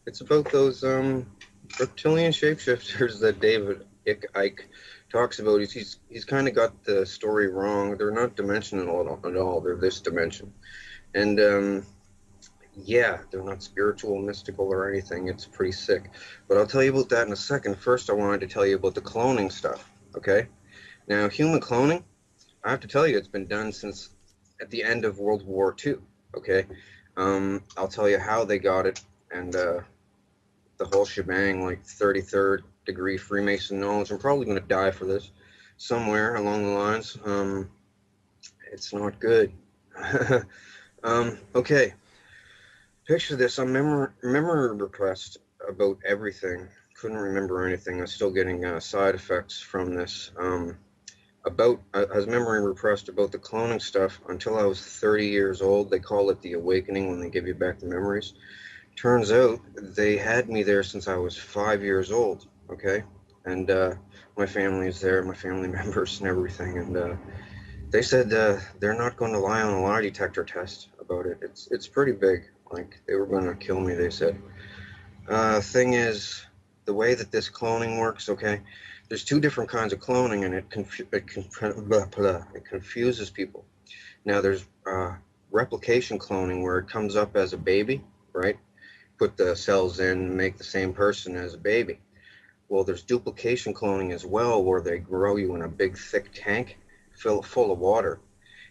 It's about those reptilian shapeshifters that David Icke talks about. He's kind of got the story wrong. They're not dimensional at all. They're this dimension, and yeah, they're not spiritual, mystical, or anything. It's pretty sick. But I'll tell you about that in a second. First, I wanted to tell you about the cloning stuff. Okay, now human cloning. I have to tell you, it's been done since at the end of World War II. Okay, I'll tell you how they got it and the whole shebang, like 33rd degree Freemason knowledge. I'm probably going to die for this somewhere along the lines. It's not good. Okay, picture this. I'm memory repressed about everything. Couldn't remember anything. I'm still getting side effects from this. I was memory repressed about the cloning stuff until I was 30 years old. They call it the awakening when they give you back the memories. Turns out they had me there since I was 5 years old. Okay, and my family is there, my family members and everything, and they said they're not going to lie on a lie detector test about it. It's pretty big. Like they were going to kill me. They said. Thing is, the way that this cloning works. Okay, there's two different kinds of cloning, and it confuses people. Now there's replication cloning where it comes up as a baby, right? Put the cells in, make the same person as a baby. Well, there's duplication cloning as well, where they grow you in a big, thick tank full of water.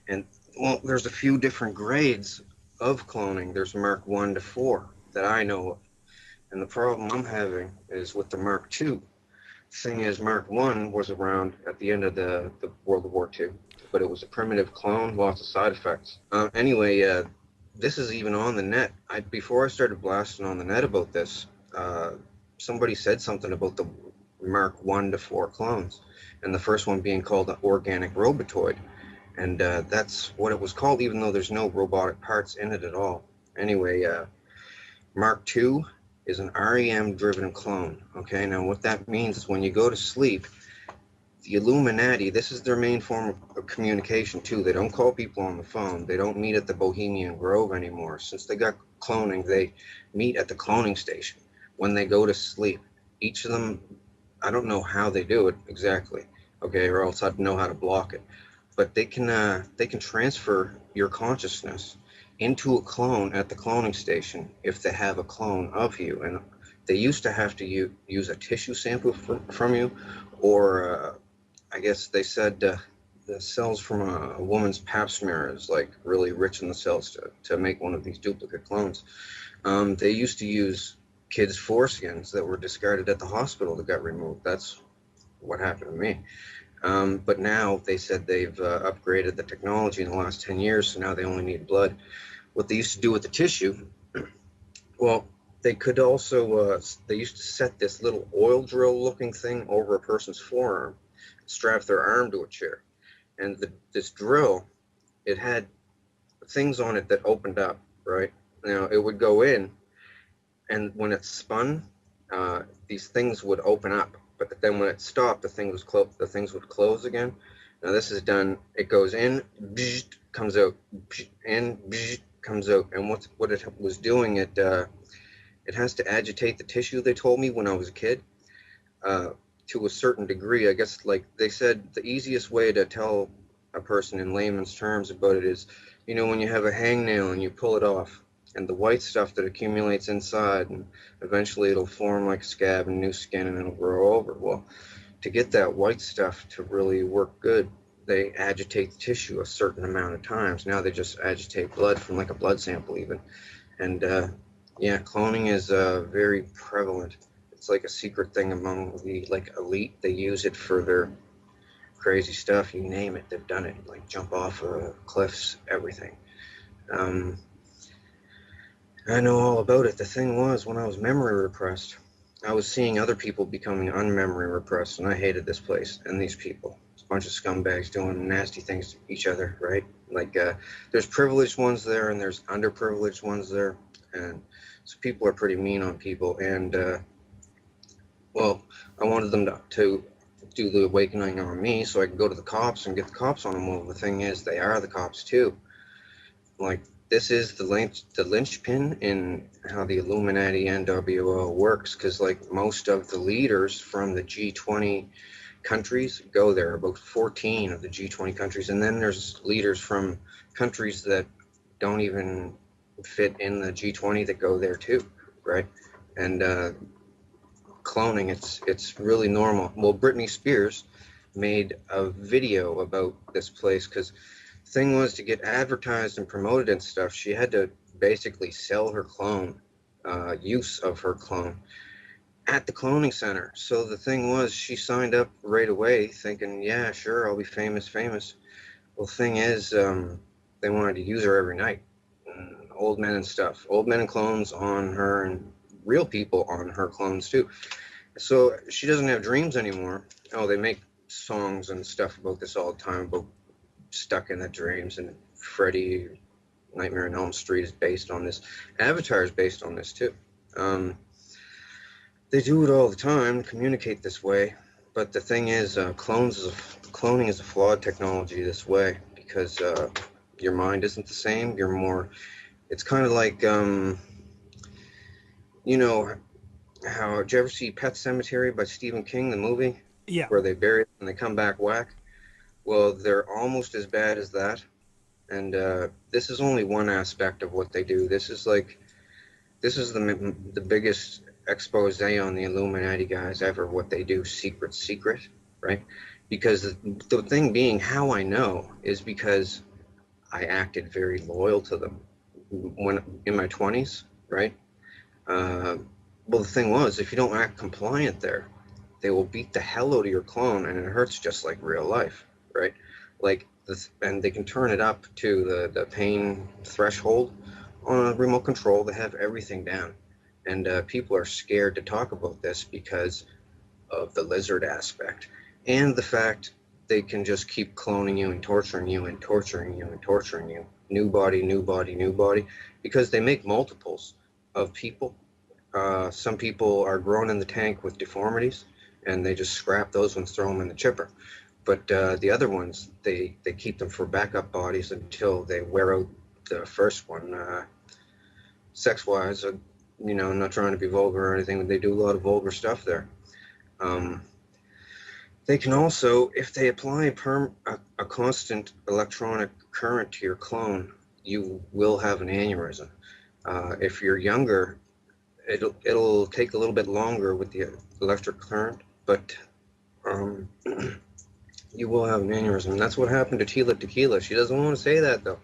And well, there's a few different grades of cloning. There's Mark 1 to 4 that I know of. And the problem I'm having is with the Mark 2. Thing is, Mark 1 was around at the end of the World War II, but it was a primitive clone, lots of side effects. Anyway, this is even on the net. Before I started blasting on the net about this, uh, somebody said something about the Mark 1 to 4 clones, and the first one being called the organic robotoid. And that's what it was called, even though there's no robotic parts in it at all. Anyway, Mark 2 is an REM driven clone. Okay, now what that means is when you go to sleep, the Illuminati, this is their main form of communication too. They don't call people on the phone. They don't meet at the Bohemian Grove anymore. Since they got cloning, they meet at the cloning station when they go to sleep. Each of them, I don't know how they do it exactly, okay, or else I'd know how to block it. But they can transfer your consciousness into a clone at the cloning station if they have a clone of you. And they used to have to use a tissue sample from you, or I guess they said the cells from a woman's pap smear is like really rich in the cells to make one of these duplicate clones. They used to use kids' foreskins that were discarded at the hospital that got removed. That's what happened to me. But now they said they've upgraded the technology in the last 10 years, so now they only need blood. What they used to do with the tissue, well, they could also, they used to set this little oil drill looking thing over a person's forearm, strap their arm to a chair. And this drill, it had things on it that opened up, right? Now it would go in, and when it spun, these things would open up. But then when it stopped, the things would close again. Now this is done. It goes in, comes out, in, comes out, and what it was doing, it has to agitate the tissue. They told me when I was a kid, uh, to a certain degree. I guess like they said, the easiest way to tell a person in layman's terms about it is, when you have a hangnail and you pull it off, and the white stuff that accumulates inside, and eventually it'll form like a scab and new skin, and it'll grow over. Well, to get that white stuff to really work good, they agitate the tissue a certain amount of times. Now they just agitate blood from like a blood sample even. And yeah, cloning is very prevalent. It's like a secret thing among the like elite. They use it for their crazy stuff. You name it, they've done it. Like jump off cliffs, everything. Um, I know all about it. The thing was, when I was memory repressed, I was seeing other people becoming unmemory repressed, and I hated this place and these people. It's a bunch of scumbags doing nasty things to each other, right? Like, there's privileged ones there, and there's underprivileged ones there, and so people are pretty mean on people. And well, I wanted them to do the awakening on me, so I could go to the cops and get the cops on them. Well, the thing is, they are the cops too. Like this is the linchpin in how the Illuminati NWO works, because like most of the leaders from the G20 countries go there, about 14 of the G20 countries, and then there's leaders from countries that don't even fit in the G20 that go there too, right? And cloning, it's really normal. Well, Britney Spears made a video about this place, because the thing was, to get advertised and promoted and stuff, she had to basically sell her clone, use of her clone at the cloning center. So the thing was, she signed up right away thinking, yeah, sure, I'll be famous. Well, the thing is, they wanted to use her every night. Old men and stuff, old men and clones on her, and real people on her clones too. So she doesn't have dreams anymore. Oh, they make songs and stuff about this all the time, about stuck in the dreams, and Freddy, Nightmare on Elm Street is based on this. Avatar is based on this too. They do it all the time, communicate this way. But the thing is, cloning is a flawed technology this way, because your mind isn't the same. You're more. It's kind of like, you know, how, did you ever see Pet Sematary by Stephen King, the movie? Yeah. Where they bury it and they come back whack? Well, they're almost as bad as that. And this is only one aspect of what they do. This is the biggest expose on the Illuminati guys ever, what they do secret, right? Because the thing being, how I know is because I acted very loyal to them when in my 20s, right? Well, the thing was, if you don't act compliant there, they will beat the hell out of your clone, and it hurts just like real life, right? Like this, and they can turn it up to the pain threshold on a remote control. They have everything down, and people are scared to talk about this because of the lizard aspect and the fact they can just keep cloning you and torturing you and torturing you and torturing you. New body, new body, new body, because they make multiples of people. Some people are grown in the tank with deformities, and they just scrap those ones, throw them in the chipper. But the other ones, they keep them for backup bodies until they wear out the first one. Sex-wise, I'm not trying to be vulgar or anything, but they do a lot of vulgar stuff there. They can also, if they apply a constant electronic current to your clone, you will have an aneurysm. If you're younger, it'll take a little bit longer with the electric current, but you will have an aneurysm. And that's what happened to Tila Tequila. She doesn't want to say that, though.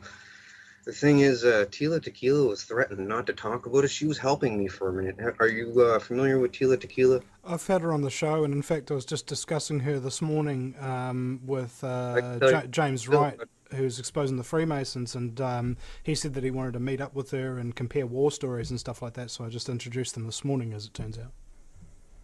The thing is, Tila Tequila was threatened not to talk about it. She was helping me for a minute. Are you familiar with Tila Tequila? I've had her on the show, and in fact, I was just discussing her this morning with I can tell James you. Wright, who's exposing the Freemasons, and he said that he wanted to meet up with her and compare war stories and stuff like that. So I just introduced them this morning, as it turns out.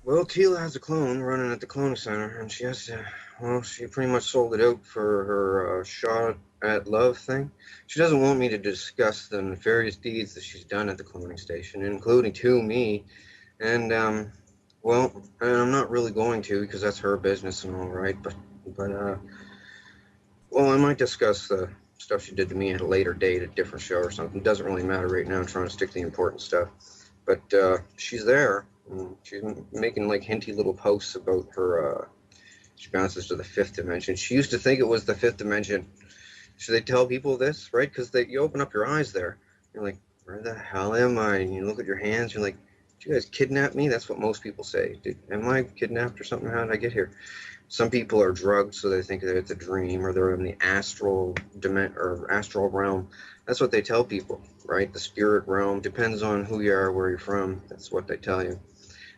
Well, Tila has a clone running at the cloning center, and she has to. Well, she pretty much sold it out for her shot at love thing. She doesn't want me to discuss the nefarious deeds that she's done at the cloning station, including to me. And well, and I'm not really going to, because that's her business and all right. But well, I might discuss the stuff she did to me at a later date, a different show or something. It doesn't really matter right now. I'm trying to stick to the important stuff. But she's there. She's making like hinty little posts about her. She bounces to the fifth dimension. She used to think it was the fifth dimension. Should they tell people this, right? Because you open up your eyes there. You're like, where the hell am I? And you look at your hands. You're like, did you guys kidnap me? That's what most people say. Am I kidnapped or something? How did I get here? Some people are drugged, so they think that it's a dream, or they're in the astral astral realm. That's what they tell people, right? The spirit realm depends on who you are, where you're from. That's what they tell you,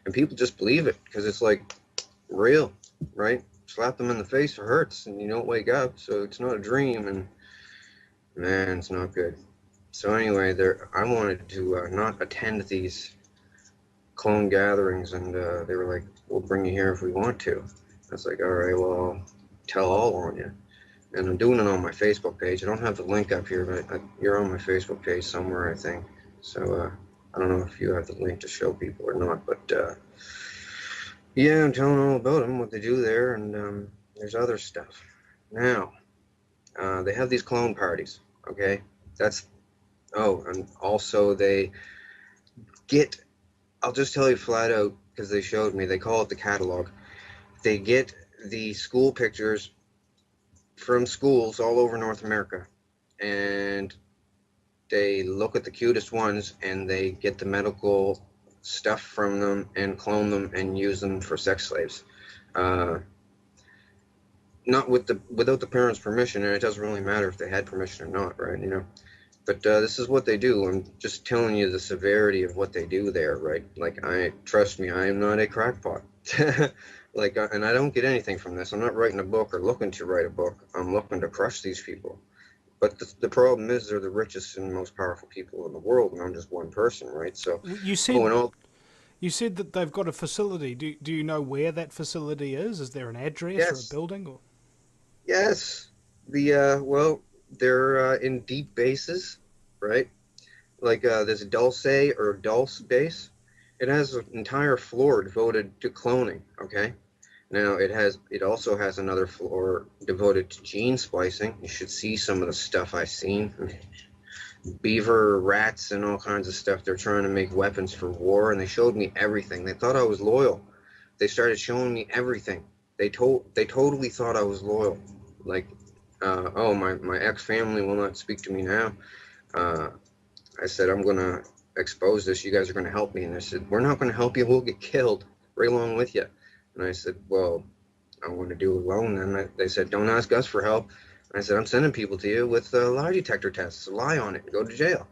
and people just believe it because it's like real, right? Slap them in the face, it hurts, and you don't wake up, so it's not a dream, and man, it's not good. So anyway, I wanted to not attend these clone gatherings, and they were like, "We'll bring you here if we want to." I was like, all right, well, I'll tell all on you. And I'm doing it on my Facebook page. I don't have the link up here, but you're on my Facebook page somewhere, I think. So I don't know if you have the link to show people or not, but yeah, I'm telling all about them, what they do there, and there's other stuff. Now, they have these clone parties, okay? That's Oh, and also they get, I'll just tell you flat out because they showed me, they call it the catalog. They get the school pictures from schools all over North America, and they look at the cutest ones and they get the medical stuff from them and clone them and use them for sex slaves. Uh, Not without the parents' permission, and it doesn't really matter if they had permission or not, right? But this is what they do. I'm just telling you the severity of what they do there, right? Like, trust me, I am not a crackpot. Like, and I don't get anything from this. I'm not writing a book or looking to write a book. I'm looking to crush these people. But the problem is they're the richest and most powerful people in the world, and I'm just one person, right? So, You oh, said and all, you said that they've got a facility. Do you know where that facility is? Is there an address or a yes, building? Or yes. Well, they're in deep bases, right? Like this Dulce or Dulce base. It has an entire floor devoted to cloning. Okay. Now it also has another floor devoted to gene splicing. You should see some of the stuff I've seen. Beaver, rats, and all kinds of stuff. They're trying to make weapons for war, and they showed me everything. They thought I was loyal. They started showing me everything. They totally thought I was loyal. Like, oh, my ex family will not speak to me now. Uh, I said, I'm going to expose this. You guys are going to help me. And they said, we're not going to help you. We'll get killed right along with you. And I said, well, I'm going to do it alone. And they said, don't ask us for help. And I said, I'm sending people to you with lie detector tests. Lie on it and go to jail.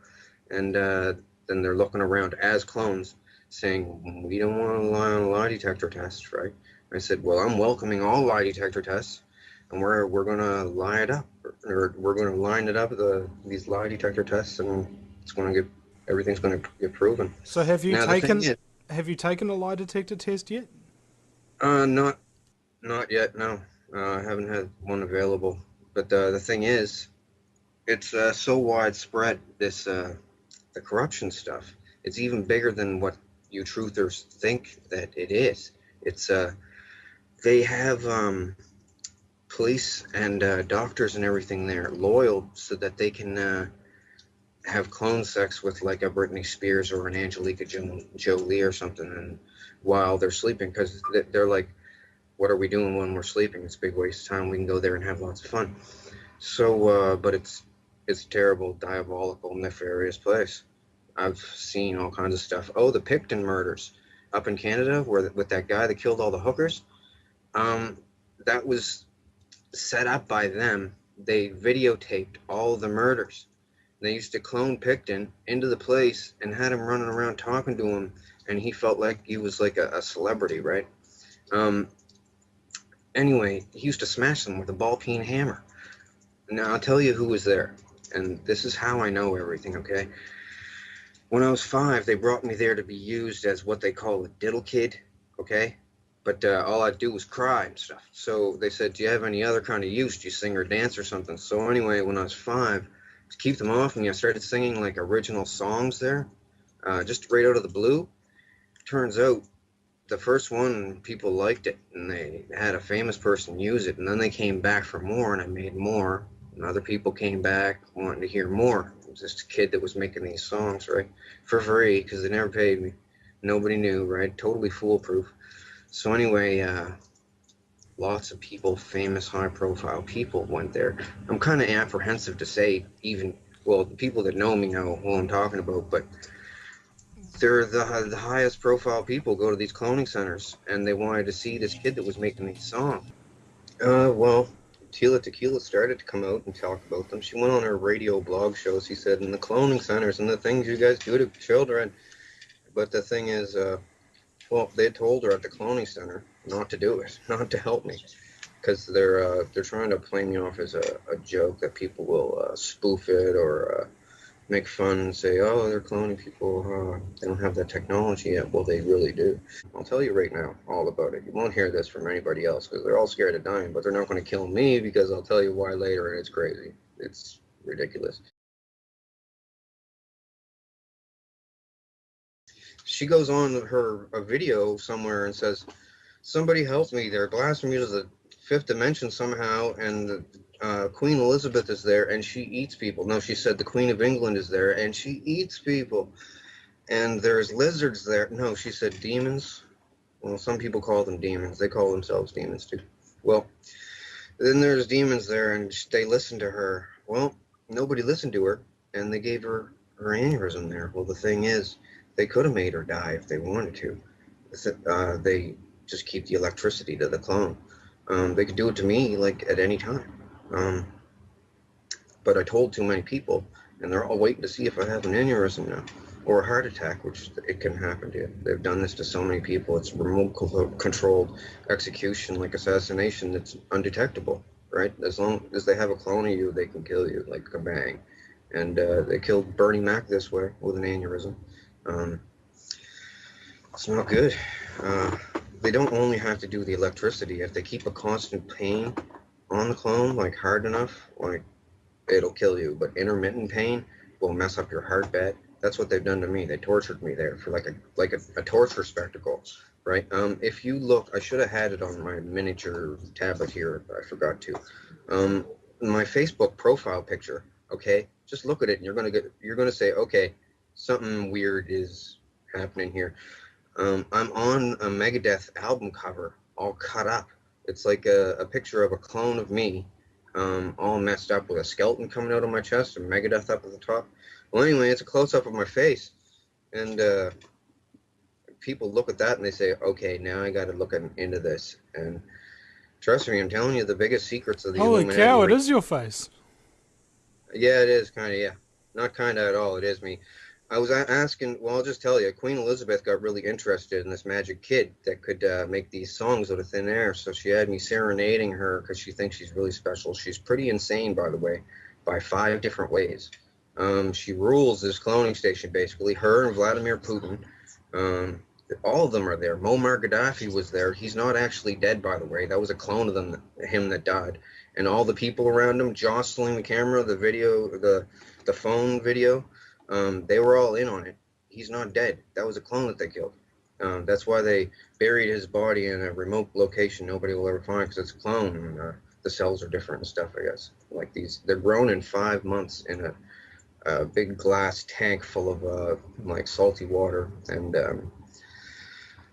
And then they're looking around as clones saying, we don't want to lie on a lie detector test, right? I said, well, I'm welcoming all lie detector tests. And we're gonna line it up, or we're gonna line it up these lie detector tests, and it's going to get everything's going to get proven. so Now the thing is, have you taken a lie detector test yet? not yet. No, I haven't had one available. But the thing is, it's so widespread. The corruption stuff. It's even bigger than what you truthers think that it is. It's they have police and doctors and everything there loyal so that they can have clone sex with like a Britney Spears or an Angelica Jolie or something, and while they're sleeping, because they're like, what are we doing when we're sleeping? It's a big waste of time. We can go there and have lots of fun. So, but it's a terrible, diabolical, nefarious place. I've seen all kinds of stuff. Oh, the Picton murders up in Canada, where with that guy that killed all the hookers. Um, that was set up by them. They videotaped all the murders. They used to clone Picton into the place and had him running around talking to him, and he felt like he was like a celebrity, right? Um, anyway, he used to smash them with a ball peen hammer. Now I'll tell you who was there, and this is how I know everything. Okay, when I was 5, they brought me there to be used as what they call a diddle kid. Okay, but all I'd do was cry and stuff. So they said, "Do you have any other kind of use? Do you sing or dance or something?" So anyway, when I was 5, to keep them off me, I started singing like original songs there, just right out of the blue. Turns out the first one, people liked it, and they had a famous person use it, and then they came back for more, and I made more, and other people came back wanting to hear more. It was just a kid that was making these songs, right, for free, because they never paid me. Nobody knew, right? Totally foolproof. So anyway, lots of people, famous, high-profile people went there. I'm kind of apprehensive to say even, well, the people that know me know who I'm talking about, but they're the highest profile people go to these cloning centers, and they wanted to see this kid that was making these songs. Well, Tila Tequila started to come out and talk about them. She went on her radio blog show. She said, in the cloning centers and the things you guys do to children. But the thing is, well, they told her at the cloning center not to do it, not to help me, because they're trying to play me off as a joke that people will spoof it or make fun and say, oh, they're cloning people. They don't have that technology yet. Well, they really do. I'll tell you right now all about it. You won't hear this from anybody else because they're all scared of dying, but they're not going to kill me because I'll tell you why later, and it's crazy. It's ridiculous. She goes on her a video somewhere and says, somebody help me. They're blasting me to the fifth dimension somehow, and Queen Elizabeth is there and she eats people. No, she said the Queen of England is there and she eats people. And there's lizards there. No, she said demons. Well, some people call them demons. They call themselves demons too. Well, then there's demons there and they listen to her. Well, nobody listened to her and they gave her aneurysm there. Well, the thing is, they could have made her die if they wanted to. They just keep the electricity to the clone. They could do it to me like at any time. Um, but I told too many people, and they're all waiting to see if I have an aneurysm now or a heart attack, which it can happen to. They've done this to so many people. It's remote controlled execution, like assassination, that's undetectable, right? As long as they have a clone of you, they can kill you like a bang. And they killed Bernie Mac this way with an aneurysm. It's not good. They don't only have to do the electricity. If they keep a constant pain on the clone, like hard enough, like it'll kill you. But intermittent pain will mess up your heart bed. That's what they've done to me. They tortured me there for like a torture spectacle, right? If you look, I should have had it on my miniature tablet here, but I forgot to. My Facebook profile picture, okay? Just look at it, and you're gonna say, okay, something weird is happening here. I'm on a Megadeth album cover, all cut up. It's like a picture of a clone of me, all messed up with a skeleton coming out of my chest and Megadeth up at the top. Well, anyway, it's a close-up of my face, and people look at that and they say, okay, now I got to look into this. And trust me, I'm telling you the biggest secrets of the Holy Illuminati. cow, it is your face. Yeah, it is kind of, yeah. Not kind of at all, it is me. I was asking, well, I'll just tell you, Queen Elizabeth got really interested in this magic kid that could make these songs out of thin air. So she had me serenading her because she thinks she's really special. She's pretty insane, by the way, by 5 different ways. She rules this cloning station, basically. Her and Vladimir Putin. All of them are there. Muammar Gaddafi was there. He's not actually dead, by the way. That was a clone of him that died. And all the people around him jostling the camera, the video, the phone video. They were all in on it. He's not dead. That was a clone that they killed. That's why they buried his body in a remote location nobody will ever find, because it's a clone, and the cells are different and stuff, I guess. Like they're grown in 5 months in a big glass tank full of like salty water, and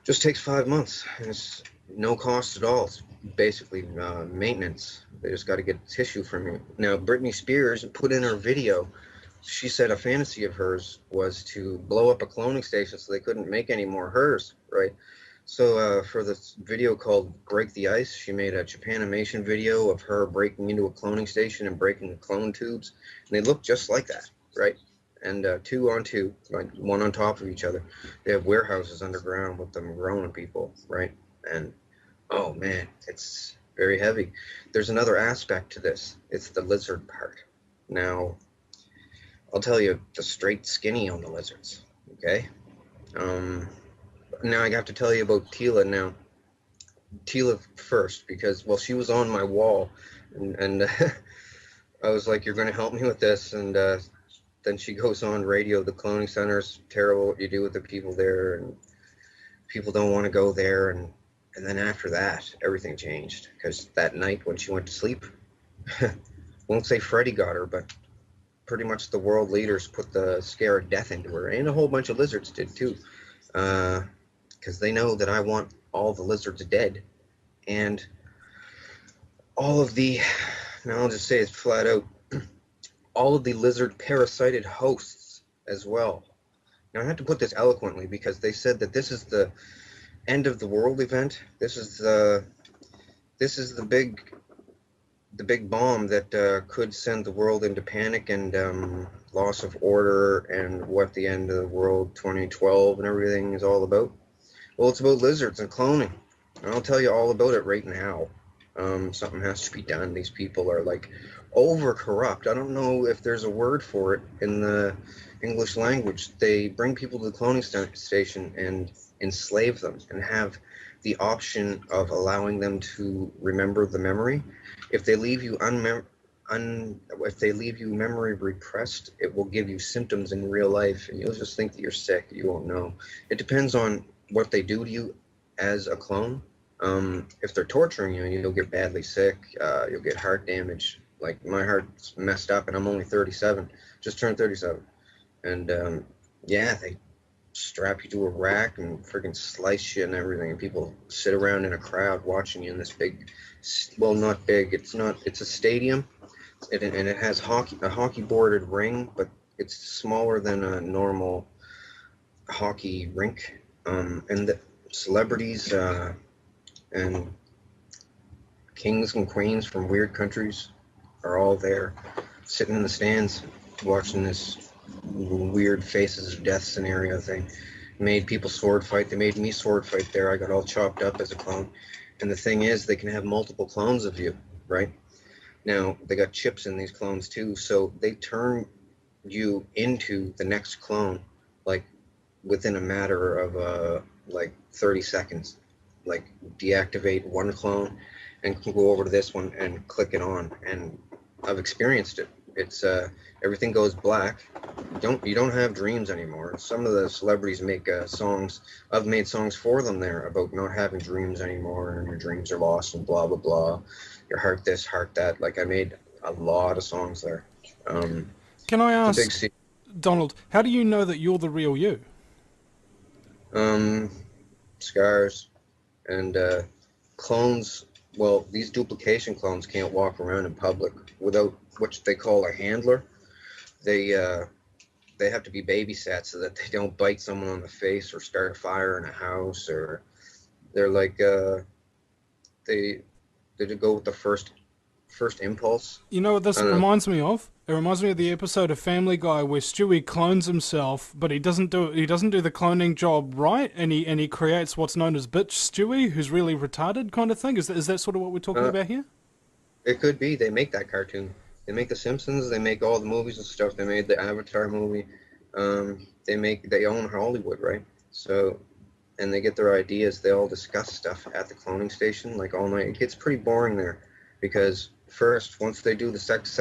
just takes 5 months. And it's no cost at all. It's basically maintenance. They just got to get tissue from you. Now, Britney Spears put in her video, she said a fantasy of hers was to blow up a cloning station so they couldn't make any more hers, right? So for this video called Break the Ice, she made a Japanimation video of her breaking into a cloning station and breaking the clone tubes. And they look just like that, right? And 2 on 2, like one on top of each other. They have warehouses underground with them growing people, right? And, oh man, it's very heavy. There's another aspect to this. It's the lizard part. Now, I'll tell you the straight skinny on the lizards, okay? Now I have to tell you about Tila now. Tila first, because, well, she was on my wall, and I was like, you're going to help me with this, and then she goes on radio, the cloning center's terrible what you do with the people there, and people don't want to go there, and then after that, everything changed, because that night when she went to sleep, won't say Freddy got her, but pretty much the world leaders put the scare of death into her, and a whole bunch of lizards did too, because they know that I want all the lizards dead, and all of the, now I'll just say it flat out, all of the lizard parasited hosts as well. Now I have to put this eloquently, because they said that this is the end of the world event. This is the big bomb that could send the world into panic and loss of order, and what the end of the world 2012 and everything is all about. Well, it's about lizards and cloning. And I'll tell you all about it right now. Something has to be done. These people are like over corrupt. I don't know if there's a word for it in the English language. They bring people to the cloning station and enslave them and have the option of allowing them to remember the memory. If they leave you memory repressed, it will give you symptoms in real life, and you'll just think that you're sick. You won't know. It depends on what they do to you as a clone. If they're torturing you, you'll get badly sick. You'll get heart damage. Like my heart's messed up, and I'm only 37, just turned 37, and yeah, they strap you to a rack and freaking slice you and everything, and people sit around in a crowd watching you in this big, well, not big, it's not, it's a stadium, and it has a hockey boarded ring, but it's smaller than a normal hockey rink, and the celebrities and kings and queens from weird countries are all there, sitting in the stands, watching this weird faces of death scenario thing. Made people sword fight. They made me sword fight there. I got all chopped up as a clone. And the thing is, they can have multiple clones of you, right? Now, they got chips in these clones too, so they turn you into the next clone, like within a matter of like 30 seconds. Like deactivate one clone and can go over to this one and click it on. And I've experienced it. It's everything goes black. You don't have dreams anymore. Some of the celebrities make songs. I've made songs for them there about not having dreams anymore, and your dreams are lost, and blah blah blah. Your heart this, heart that. Like I made a lot of songs there. Um, Can I it's a big ask, secret. Donald, how do you know that you're the real you? Um, Scars and clones. Well, these duplication clones can't walk around in public without what they call a handler. They they have to be babysat so that they don't bite someone on the face or start a fire in a house, or they're like they they go with the first impulse. You know what I this don't know. reminds me of? It reminds me of the episode of Family Guy where Stewie clones himself, but he doesn't do the cloning job right, and he creates what's known as bitch Stewie, who's really retarded kind of thing. Is that sort of what we're talking Uh, about here? it could be they make that cartoon. They make The Simpsons. They make all the movies and stuff. They made the Avatar movie. They own Hollywood, right? So and they get their ideas. They all discuss stuff at the cloning station like all night. It gets pretty boring there because first, once they do the sex,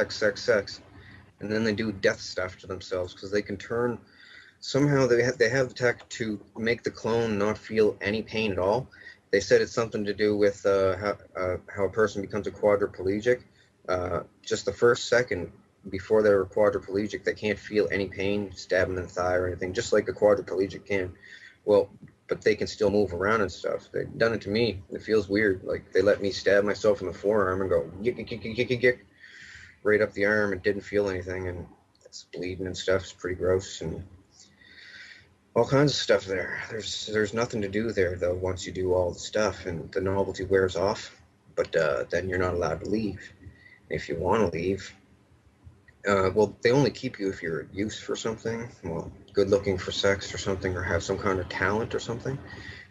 and then they do death stuff to themselves because they can turn. Somehow they have the tech to make the clone not feel any pain at all. They said it's something to do with how a person becomes a quadriplegic. Just the first second before they're quadriplegic, they can't feel any pain, stabbing in the thigh or anything, just like a quadriplegic can. Well, but they can still move around and stuff. They've done it to me. It feels weird. Like they let me stab myself in the forearm and go yick, yick, yick, yick, yick, yick, right up the arm and didn't feel anything, and it's bleeding and stuff. It's pretty gross and all kinds of stuff there. There's nothing to do there though once you do all the stuff and the novelty wears off. But then you're not allowed to leave. If you want to leave, well, they only keep you if you're used for something. Well, good looking for sex or something, or have some kind of talent or something.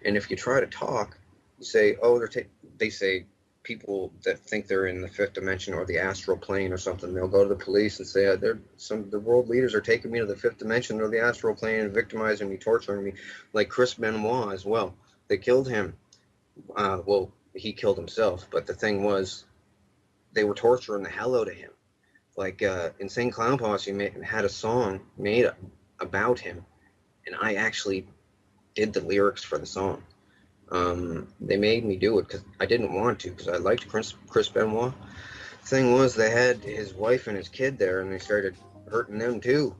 And if you try to talk, you say, oh, they say people that think they're in the fifth dimension or the astral plane or something. They'll go to the police and say, the world leaders are taking me to the fifth dimension or the astral plane and victimizing me, torturing me, like Chris Benoit as well. They killed him. Well, he killed himself, but the thing was, they were torturing the hell out of him. Like Insane Clown Posse had a song made about him, and I actually did the lyrics for the song. They made me do it because I didn't want to because I liked Chris Benoit. Thing was, they had his wife and his kid there, and they started hurting them too.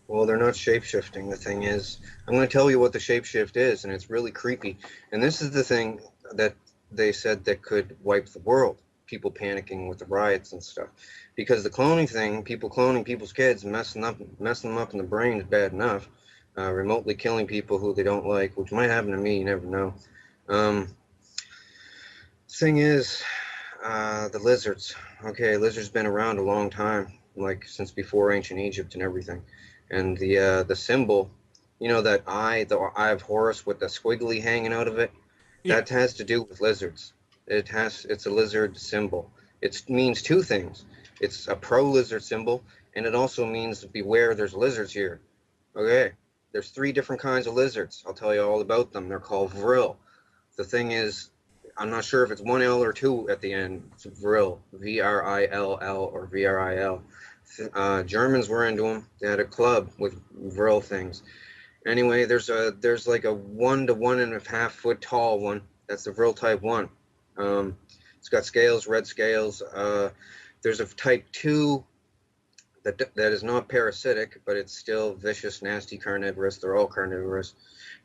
Well, they're not shapeshifting. The thing is, I'm going to tell you what the shapeshift is, and it's really creepy. And this is the thing that they said that could wipe the world. People panicking with the riots and stuff, because the cloning thing, people cloning people's kids, messing them up in the brain is bad enough. Remotely killing people who they don't like, which might happen to me. You never know. Um, Thing is, the lizards. Okay, lizards been around a long time, like since before ancient Egypt and everything. And the symbol, that the eye of Horus with the squiggly hanging out of it, Yeah. that has to do with lizards. It's a lizard symbol. It means two things. It's a pro lizard symbol, and it also means beware. There's lizards here. Okay, there's three different kinds of lizards. I'll tell you all about them. They're called vril. The thing is, I'm not sure if it's one L or two at the end. It's vril, VRILL or VRIL. Germans were into them. They had a club with vril things. Anyway, there's like a 1 to 1.5 foot tall one. That's the vril type 1. It's got scales, red scales. There's a type 2 that is not parasitic, but it's still vicious, nasty, carnivorous. They're all carnivorous.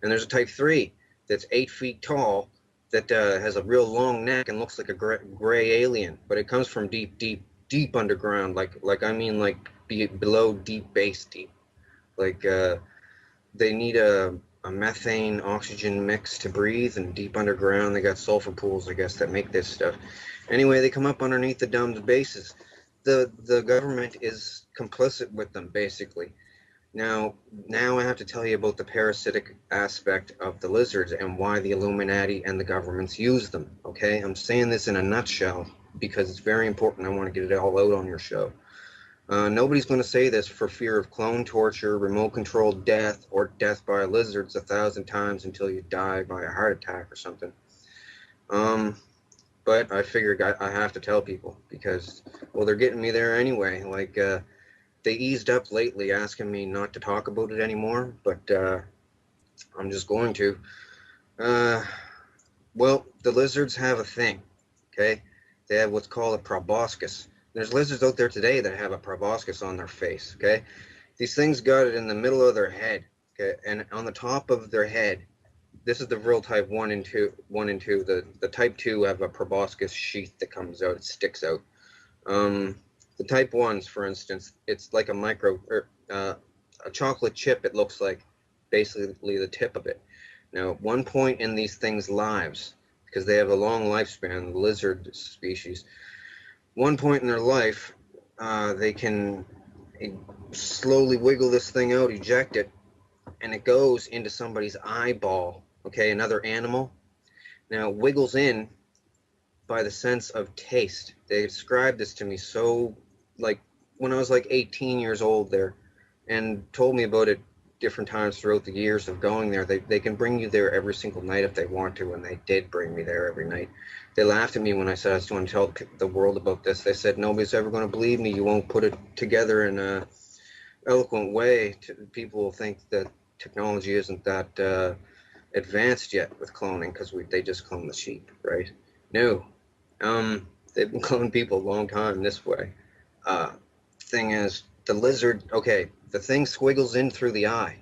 And there's a type 3 that's 8 feet tall that has a real long neck and looks like a gray alien, but it comes from deep, deep, deep underground. I mean, like below deep base deep. Like they need a methane oxygen mix to breathe, and deep underground they got sulfur pools, I guess, that make this stuff. Anyway, they come up underneath the domed bases. The government is complicit with them, basically. Now I have to tell you about the parasitic aspect of the lizards and why the Illuminati and the governments use them. Okay, I'm saying this in a nutshell because it's very important. I want to get it all out on your show. Nobody's going to say this for fear of clone torture, remote-controlled death, or death by lizards 1,000 times until you die by a heart attack or something. But I figured I have to tell people because, well, they're getting me there anyway. Like, they eased up lately, asking me not to talk about it anymore, but I'm just going to. Well, the lizards have a thing, okay? They have what's called a proboscis. There's lizards out there today that have a proboscis on their face, okay? These things got it in the middle of their head, okay? And on the top of their head, this is the real type 1 and 2. The type 2 have a proboscis sheath that comes out, it sticks out. The type 1s, for instance, it's like a chocolate chip, it looks like, basically the tip of it. Now, at one point in these things' lives, because they have a long lifespan, the lizard species, one point in their life, they can slowly wiggle this thing out, eject it, and it goes into somebody's eyeball, okay, another animal. Now, it wiggles in by the sense of taste. They described this to me so, like, when I was like 18 years old there, and told me about it different times throughout the years of going there. They can bring you there every single night if they want to, and they did bring me there every night. They laughed at me when I said I was going to tell the world about this. They said, nobody's ever going to believe me. You won't put it together in a eloquent way. People will think that technology isn't that advanced yet with cloning because they just clone the sheep, right? No. They've been cloning people a long time this way. Thing is, the lizard, okay, the thing squiggles in through the eye.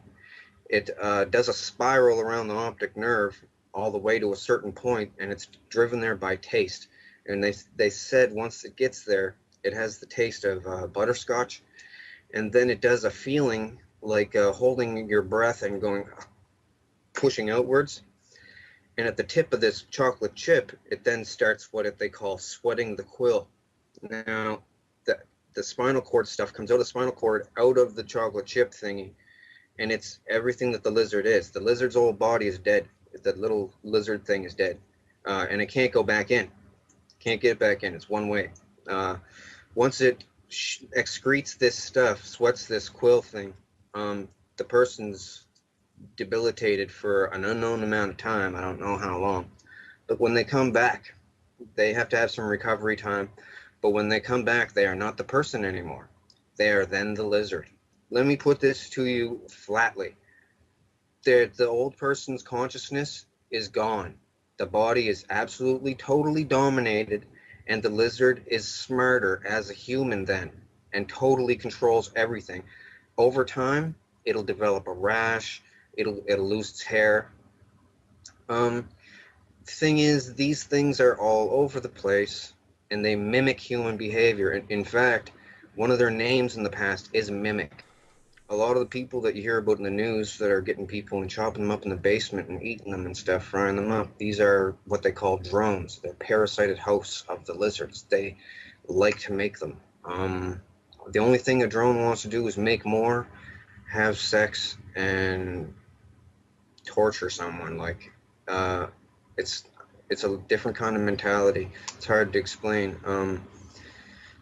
It does a spiral around the optic nerve all the way to a certain point, and it's driven there by taste. And they said once it gets there, it has the taste of butterscotch, and then it does a feeling like holding your breath and going, pushing outwards. And at the tip of this chocolate chip, it then starts what they call sweating the quill. Now, the spinal cord stuff comes out of the spinal cord, out of the chocolate chip thingy, and it's everything that the lizard is. The lizard's whole body is dead. The little lizard thing is dead, and it can't go back in. Can't get back in. It's one way. Once it excretes this stuff, sweats this quill thing, the person's debilitated for an unknown amount of time. I don't know how long. But when they come back, they have to have some recovery time. But when they come back, they are not the person anymore. They are then the lizard. Let me put this to you flatly. The old person's consciousness is gone. The body is absolutely, totally dominated, and the lizard is smarter as a human then, and totally controls everything. Over time, it'll develop a rash, it'll lose its hair. Thing is, these things are all over the place, and they mimic human behavior. In fact, one of their names in the past is Mimic. A lot of the people that you hear about in the news that are getting people and chopping them up in the basement and eating them and stuff, frying them up, these are what they call drones. They're parasited hosts of the lizards. They like to make them. The only thing a drone wants to do is make more, have sex, and torture someone. Like, it's a different kind of mentality. It's hard to explain.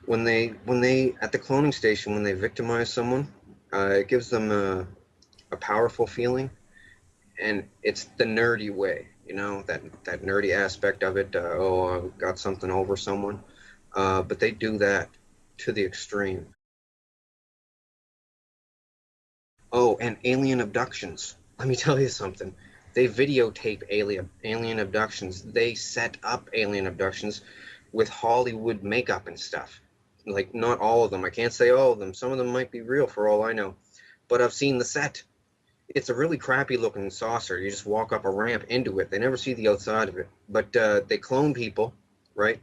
When they at the cloning station, when they victimize someone, it gives them a powerful feeling, and it's the nerdy way, that nerdy aspect of it. I got something over someone, but they do that to the extreme. Oh, and alien abductions. Let me tell you something. They videotape alien abductions. They set up alien abductions with Hollywood makeup and stuff. Like, not all of them. I can't say all of them. Some of them might be real for all I know. But I've seen the set. It's a really crappy looking saucer. You just walk up a ramp into it. They never see the outside of it. But they clone people, right?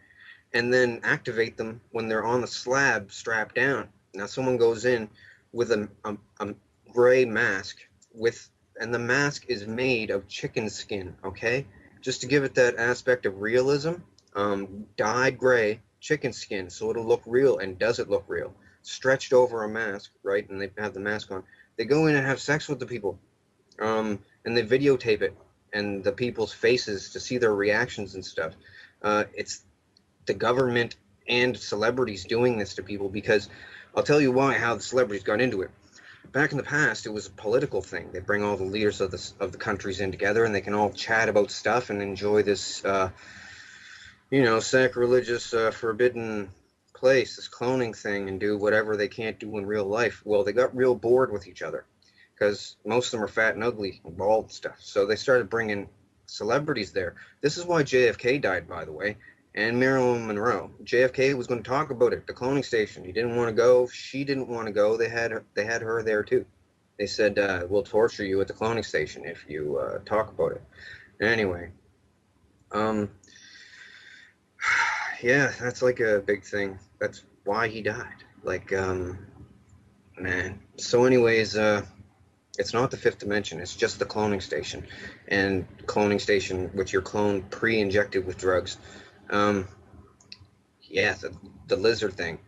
And then activate them when they're on the slab strapped down. Now someone goes in with a gray mask and the mask is made of chicken skin, okay? Just to give it that aspect of realism, dyed gray chicken skin, so it'll look real. And does it look real? Stretched over a mask, right? And they have the mask on. They go in and have sex with the people, and they videotape it and the people's faces to see their reactions and stuff. It's the government and celebrities doing this to people, because I'll tell you how the celebrities got into it. Back in the past, it was a political thing. They bring all the leaders of the countries in together, and they can all chat about stuff and enjoy this, sacrilegious, forbidden place, this cloning thing, and do whatever they can't do in real life. Well, they got real bored with each other because most of them are fat and ugly and bald and stuff. So they started bringing celebrities there. This is why JFK died, by the way, and Marilyn Monroe. JFK was going to talk about it, the cloning station. He didn't want to go. She didn't want to go. They had her there too. They said, we'll torture you at the cloning station if you talk about it. Anyway, yeah, that's like a big thing. That's why he died. Like, man. So anyways, it's not the fifth dimension. It's just the cloning station. And cloning station with your clone pre-injected with drugs. Yeah, the lizard thing.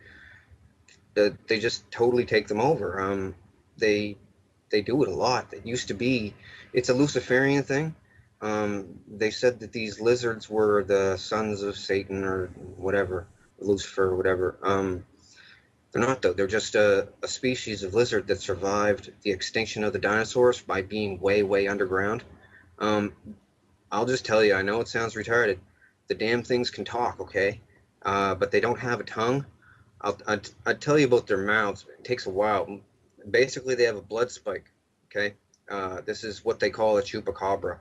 They just totally take them over. They do it a lot. It used to be, it's a Luciferian thing. They said that these lizards were the sons of Satan or whatever, Lucifer or whatever. They're not, though. They're just a species of lizard that survived the extinction of the dinosaurs by being way, way underground. I'll just tell you, I know it sounds retarded. The damn things can talk, okay? But they don't have a tongue. I'll tell you about their mouths. It takes a while. Basically, they have a blood spike, okay? This is what they call a chupacabra,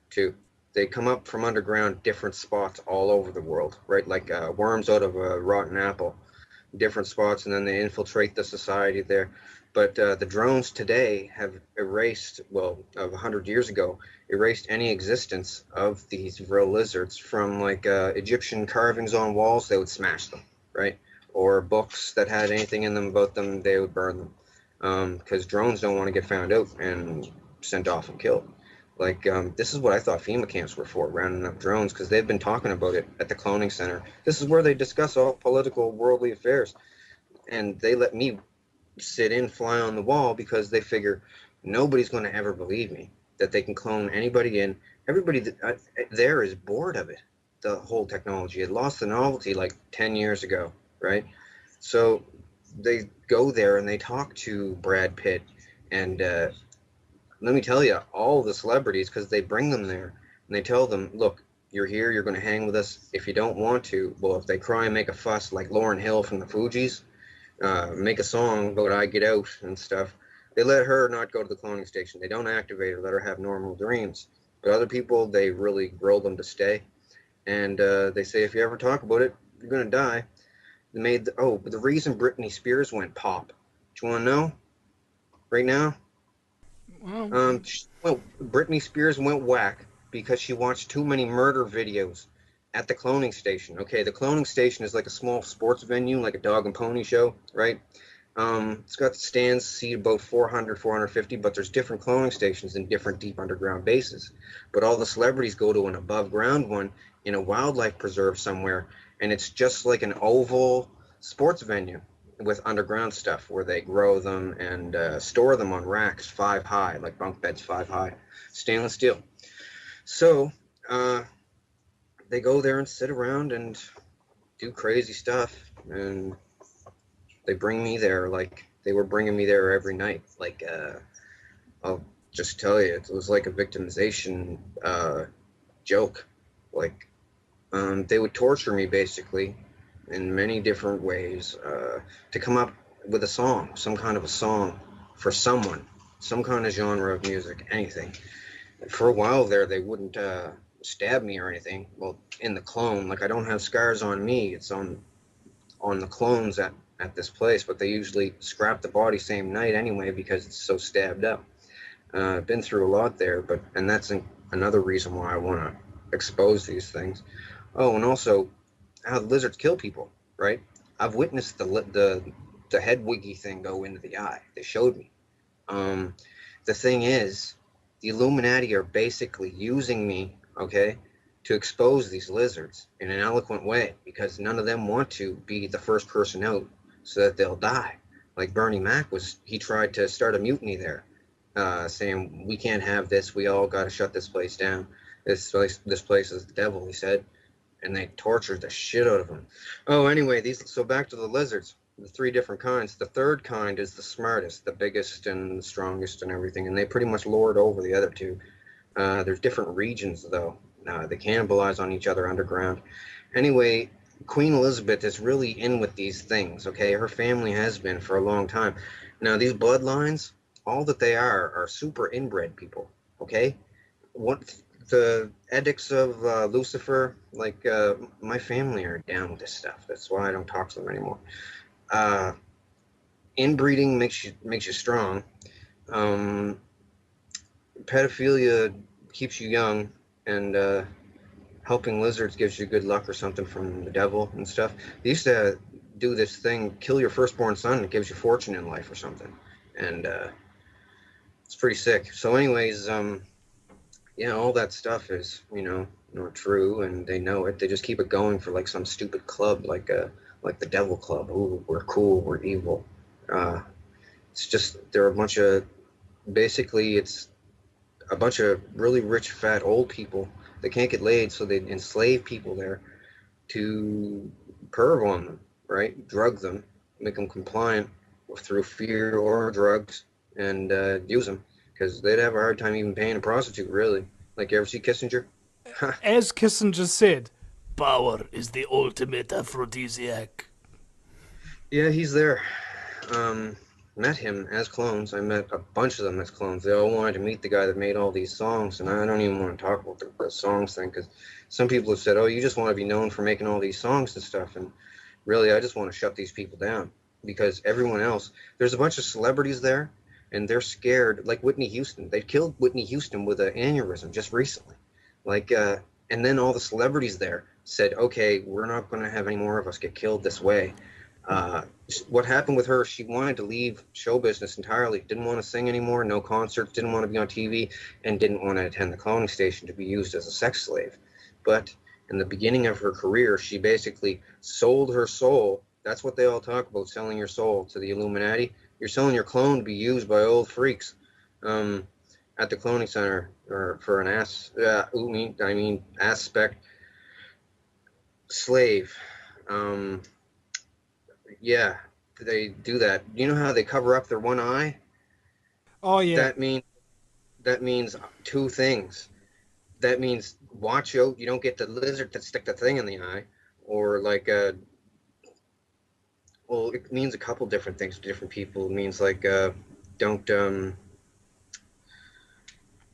too. They come up from underground, different spots all over the world, right? Like worms out of a rotten apple, different spots, and then they infiltrate the society there. But the drones today have erased, well, of 100 years ago, erased any existence of these real lizards from, like, Egyptian carvings on walls. They would smash them, right? Or books that had anything in them about them, they would burn them, because drones don't want to get found out and sent off and killed. Like, this is what I thought FEMA camps were for, rounding up drones, because they've been talking about it at the cloning center. This is where they discuss all political, worldly affairs, and they let me sit in, fly on the wall, because they figure nobody's going to ever believe me that they can clone anybody in. Everybody there is bored of it, the whole technology. It lost the novelty like 10 years ago, right? So they go there and they talk to Brad Pitt, and let me tell you, all the celebrities, because they bring them there and they tell them, look, you're here, you're going to hang with us. If you don't want to, well, if they cry and make a fuss like Lauryn Hill from the Fugees, make a song about I Get Out and stuff, they let her not go to the cloning station. They don't activate her, let her have normal dreams. But other people, they really grill them to stay. And they say, if you ever talk about it, you're going to die. They made but the reason Britney Spears went pop, do you want to know right now? Well, Britney Spears went whack because she watched too many murder videos at the cloning station. Okay, the cloning station is like a small sports venue, like a dog and pony show, right? It's got stands, seat about 400, 450, but there's different cloning stations in different deep underground bases. But all the celebrities go to an above ground one in a wildlife preserve somewhere, and it's just like an oval sports venue with underground stuff where they grow them and store them on racks 5 high, like bunk beds 5 high, stainless steel. So they go there and sit around and do crazy stuff, and they bring me there like they were bringing me there every night. Like, I'll just tell you, it was like a victimization joke. Like, they would torture me basically in many different ways to come up with a song, some kind of a song for someone, some kind of genre of music, anything. For a while there, they wouldn't stab me or anything. Well, in the clone, like, I don't have scars on me. It's on the clones that at this place, but they usually scrap the body same night anyway because it's so stabbed up. I've been through a lot there, and that's another reason why I want to expose these things. Oh, and also how the lizards kill people, right? I've witnessed the head wiggy thing go into the eye. They showed me. Um, the thing is, the Illuminati are basically using me, okay, to expose these lizards in an eloquent way because none of them want to be the first person out so that they'll die. Like Bernie Mac he tried to start a mutiny there, saying we can't have this. We all got to shut this place down. This place is the devil, he said, and they tortured the shit out of him. Oh, anyway, so back to the lizards. The three different kinds. The third kind is the smartest, the biggest and the strongest and everything, and they pretty much lord over the other two. There's different regions, though. They cannibalize on each other underground. Anyway, Queen Elizabeth is really in with these things, okay? Her family has been for a long time. Now, these bloodlines, all that they are super inbred people, okay? What the edicts of Lucifer, like my family are down with this stuff. That's why I don't talk to them anymore. Inbreeding makes you strong. Pedophilia keeps you young, and helping lizards gives you good luck or something from the devil and stuff. They used to do this thing, kill your firstborn son, it gives you fortune in life or something, and it's pretty sick. So anyways, yeah, all that stuff is, not true, and they know it. They just keep it going for like some stupid club, like the Devil Club. Ooh, we're cool, we're evil. It's just they're a bunch of, basically, it's a bunch of really rich, fat, old people that can't get laid, so they enslave people there to perv on them, right? Drug them, make them compliant through fear or drugs, and use them because they'd have a hard time even paying a prostitute, really. Like, you ever see Kissinger? As Kissinger said, power is the ultimate aphrodisiac. Yeah, he's there. Met him as clones. I met a bunch of them as clones. They all wanted to meet the guy that made all these songs, and I don't even want to talk about the songs thing because some people have said, oh, you just want to be known for making all these songs and stuff, and really, I just want to shut these people down because everyone else, there's a bunch of celebrities there, and they're scared, like Whitney Houston. They killed Whitney Houston with an aneurysm just recently. Like, and then all the celebrities there said, okay, we're not going to have any more of us get killed this way. What happened with her, she wanted to leave show business entirely, didn't want to sing anymore, no concerts, didn't want to be on TV, and didn't want to attend the cloning station to be used as a sex slave. But in the beginning of her career, she basically sold her soul. That's what they all talk about, selling your soul to the Illuminati. You're selling your clone to be used by old freaks at the cloning center, or for an aspect slave. Yeah, they do that. You know how they cover up their one eye? Oh yeah. That means two things. That means watch out, you don't get the lizard to stick the thing in the eye, or like well, it means a couple different things to different people. It means like don't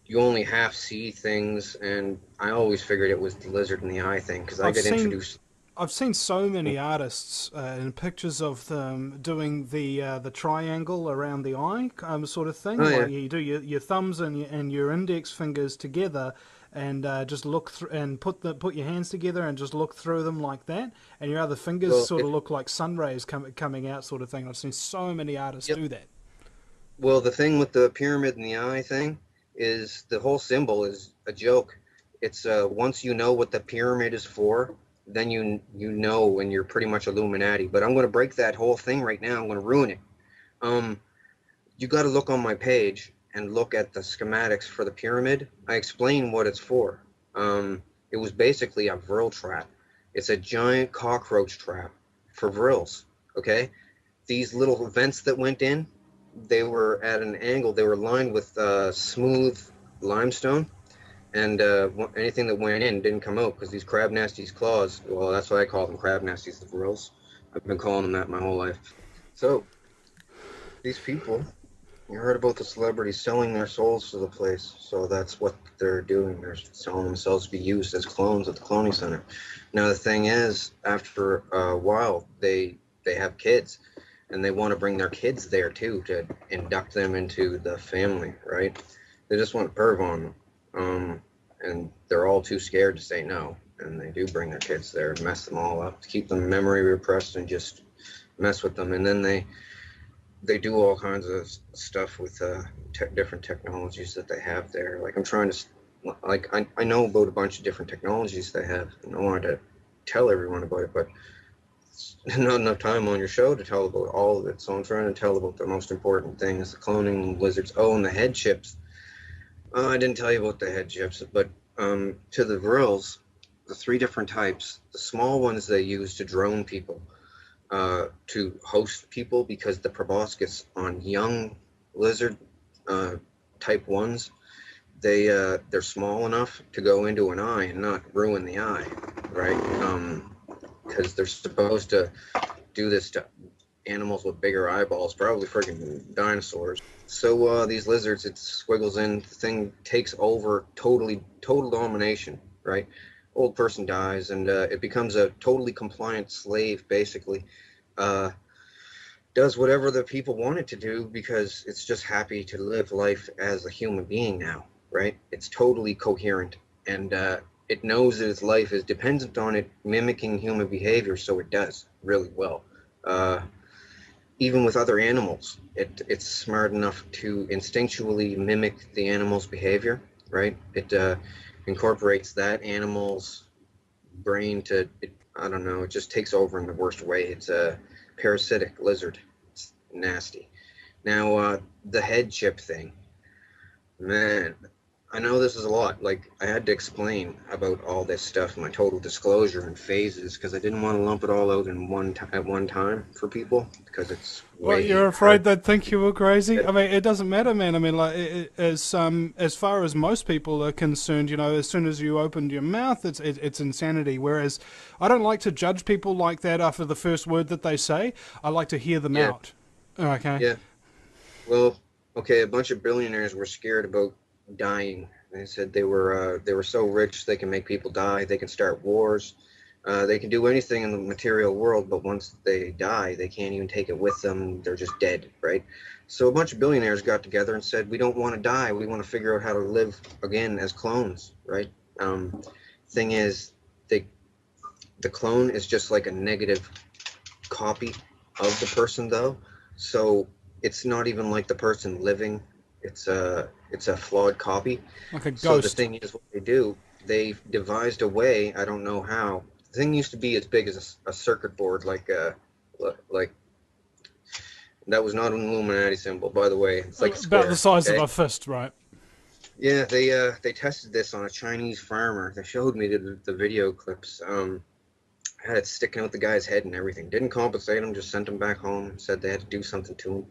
you only half see things, and I always figured it was the lizard in the eye thing because I get introduced. I've seen so many artists in pictures of them doing the triangle around the eye sort of thing. Oh yeah. Like you do your thumbs and your index fingers together, and just look through and put your hands together and just look through them like that, and your other fingers Well, sort of look like sun rays coming out, sort of thing. I've seen so many artists yep. do that. Well, the thing with the pyramid in the eye thing is the whole symbol is a joke. It's once you know what the pyramid is for, then you know when you're pretty much Illuminati. But I'm going to break that whole thing right now. I'm going to ruin it. You got to look on my page and look at the schematics for the pyramid. I explain what it's for. It was basically a vril trap. It's a giant cockroach trap for vrils. Okay, these little vents that went in, they were at an angle. They were lined with smooth limestone, and anything that went in didn't come out because these crab nasties claws, well, that's why I call them crab nasties, the vrils. I've been calling them that my whole life. So these people, you heard about the celebrities selling their souls to the place, so that's what they're doing. They're selling themselves to be used as clones at the cloning center. Now the thing is, after a while, they have kids, and they want to bring their kids there too to induct them into the family, right? They just want to perv on them, and they're all too scared to say no, and they do bring their kids there and mess them all up to keep them memory repressed and just mess with them, and then they do all kinds of stuff with different technologies that they have there. Like I'm trying to, like I know about a bunch of different technologies they have, and I wanted to tell everyone about it, but not enough time on your show to tell about all of it. So I'm trying to tell about the most important things: the cloning lizards. Oh, and the head chips. I didn't tell you about the head chips, but to the Vrills, the three different types. The small ones they use to drone people, to host people, because the proboscis on young lizard type ones, they're small enough to go into an eye and not ruin the eye, right? Because they're supposed to do this to animals with bigger eyeballs, probably freaking dinosaurs. So these lizards, it squiggles in, the thing takes over, total domination, right? Old person dies, and it becomes a totally compliant slave, basically. Does whatever the people want it to do because it's just happy to live life as a human being now, right? It's totally coherent, and it knows that its life is dependent on it mimicking human behavior, so it does really well. Even with other animals, it's smart enough to instinctually mimic the animal's behavior, right? It incorporates that animal's brain to, I don't know, it just takes over in the worst way. It's a parasitic lizard. It's nasty. Now, the head chip thing, man, I know this is a lot. Like, I had to explain about all this stuff, my total disclosure and phases, because I didn't want to lump it all out in at one time for people, because it's Well, way you're hard. afraid they'd think you were crazy. I mean, it doesn't matter, man. I mean, like, as far as most people are concerned, you know, as soon as you opened your mouth, it's insanity. Whereas, I don't like to judge people like that after the first word that they say. I like to hear them Yeah, out. Okay. yeah. Well, okay, a bunch of billionaires were scared about dying. They said they were so rich they can make people die, they can start wars, they can do anything in the material world, but once they die, they can't even take it with them. They're just dead, right? So a bunch of billionaires got together and said, we don't want to die. We want to figure out how to live again as clones, right? Thing is, they, the clone is just like a negative copy of the person, though. So it's not even like the person living. It's a flawed copy. Like a So the ghost. thing is, what they do, they devised a way. I don't know how. The thing used to be as big as a circuit board, like that was not an Illuminati symbol, by the way. It's like a About the square. size of Okay. a fist, right? Yeah, they tested this on a Chinese farmer. They showed me the video clips. Had it sticking out the guy's head and everything. Didn't compensate him, just sent him back home. Said they had to do something to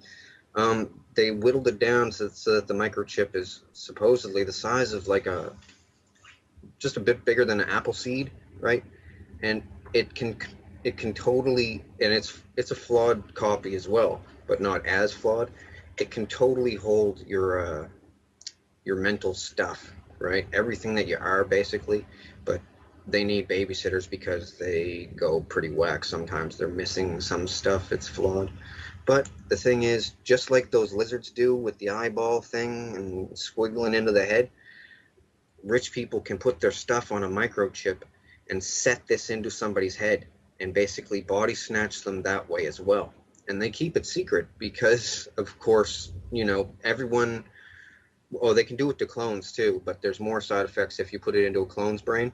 him. They whittled it down so that the microchip is supposedly the size of like just a bit bigger than an apple seed, right? And it can it can totally, and it's a flawed copy as well, but not as flawed. It can totally hold your mental stuff, right? Everything that you are basically, but they need babysitters because they go pretty whack sometimes. They're missing some stuff. It's flawed. But the thing is, just like those lizards do with the eyeball thing and squiggling into the head, rich people can put their stuff on a microchip and set this into somebody's head and basically body snatch them that way as well. And they keep it secret because, of course, everyone, oh, they can do it to clones too, but there's more side effects if you put it into a clone's brain.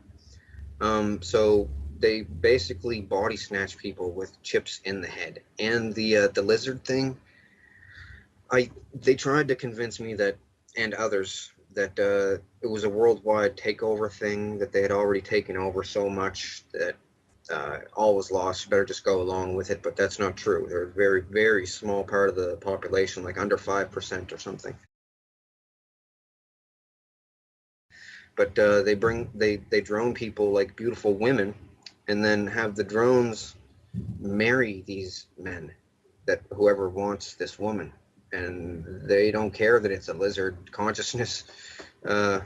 So they basically body snatch people with chips in the head. And the lizard thing, they tried to convince me that, and others, that it was a worldwide takeover thing, that they had already taken over so much that all was lost. You better just go along with it. But that's not true. They're a very, very small part of the population, like under 5% or something. But they drone people like beautiful women, and then have the drones marry these men, that whoever wants this woman, and they don't care that it's a lizard consciousness. uh,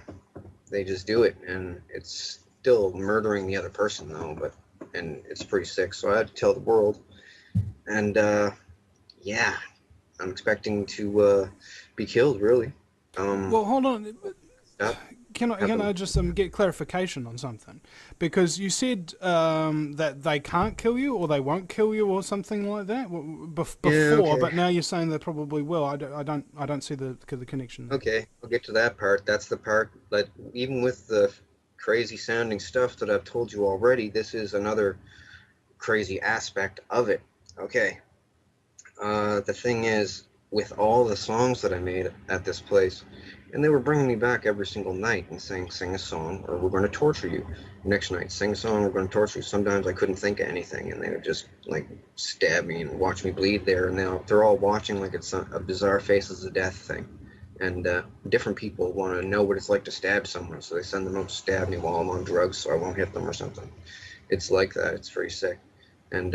they just do it, and it's still murdering the other person though, and it's pretty sick, so I had to tell the world. And yeah, I'm expecting to be killed. Really. Well, hold on. That Can I happened. just get clarification on something? Because you said that they can't kill you or they won't kill you or something like that Yeah. before, Okay. but now you're saying they probably will. I don't see the connection there. Okay. I'll get to that part. That's the part that even with the crazy sounding stuff that I've told you already, this is another crazy aspect of it. Okay. The thing is, with all the songs that I made at this place, and they were bringing me back every single night and saying, sing a song or we're going to torture you. Next night, sing a song, we're going to torture you. Sometimes I couldn't think of anything and they would just like stab me and watch me bleed there. And now they're all watching like it's a bizarre Faces of Death thing. And different people want to know what it's like to stab someone, so they send them out to stab me while I'm on drugs so I won't hit them or something. It's like that. It's very sick. And